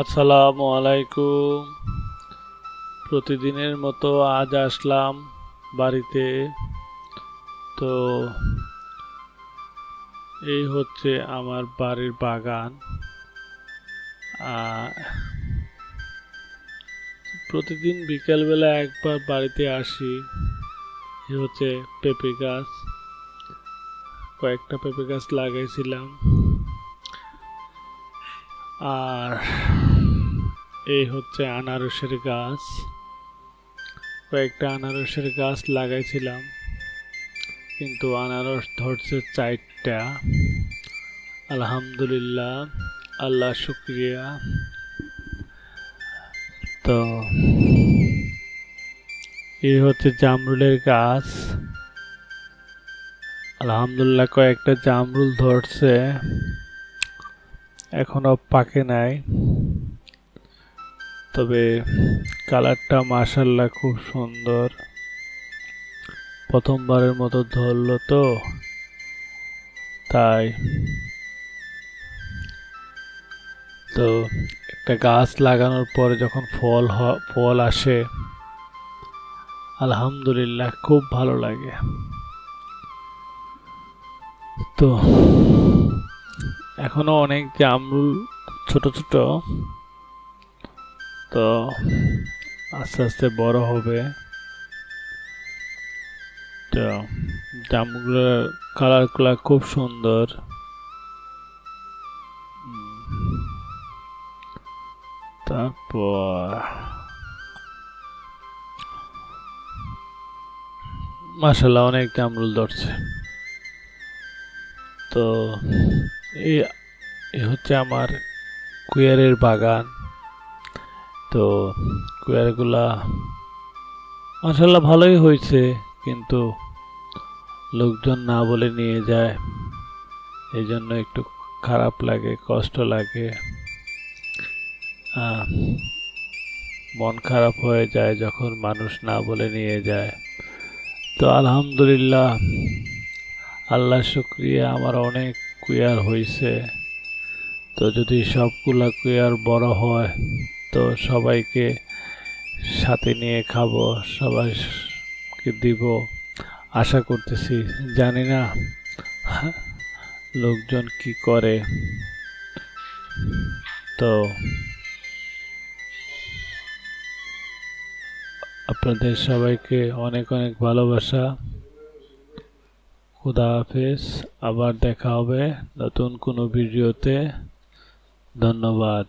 আসসালামু আলাইকুম। প্রতিদিনের মতো আজ আসলাম বাড়িতে। তো এই হচ্ছে আমার বাড়ির বাগান। আহ, প্রতিদিন বিকেলবেলা একবার বাড়িতে আসি। এই হচ্ছে পেঁপে গাছ, কয়েকটা পেঁপে গাছ লাগাইছিলাম। আর এই হচ্ছে আনারসের গাছ, কয়েকটা আনারসের গাছ লাগাইছিলাম, কিন্তু আনারস ধরছে 4টা। আলহামদুলিল্লাহ, আল্লাহ শুক্রিয়া। তো এই হচ্ছে জামরুলের গাছ। আলহামদুলিল্লাহ, কয়েকটা জামরুল ধরছে, এখনো পাকে নাই, তবে কালারটা মাশাআল্লাহ খুব সুন্দর। প্রথমবারের মতো ধরলো তো, তাই। তো একটা গাছ লাগানোর পরে যখন ফল আসে, আলহামদুলিল্লাহ খুব ভালো লাগে। তো এখনো অনেক জামরুল ছোট ছোট, তো আস্তে আস্তে বড় হবে। তো জামগুলোর কালারগুলো খুব সুন্দর। তারপর মাশাআল্লাহ অনেক জামরুল ধরছে। তো এই এই হচ্ছে আমার কুয়ারের বাগান। তো কুয়ারগুলা মাশাআল্লাহ ভালোই হয়েছে, কিন্তু লোকজন না বলে নিয়ে যায়, এই জন্য একটু খারাপ লাগে, কষ্ট লাগে। আহ, মন খারাপ হয়ে যায় যখন মানুষ না বলে নিয়ে যায়। তো আলহামদুলিল্লাহ, আল্লাহ শুক্রিয়া, আমার অনেক কুয়ার হয়েছে। তো যদি সবগুলা কুয়ার বড় হয়, তো সবাইকে সাথে নিয়ে খাবো, সবাইকে দিব আশা করতেছি। জানি না লোকজন কি করে। তো আপনাদের সবাইকে অনেক অনেক ভালোবাসা। খুদা হাফেজ। আবার দেখা হবে নতুন কোনো ভিডিওতে। ধন্যবাদ।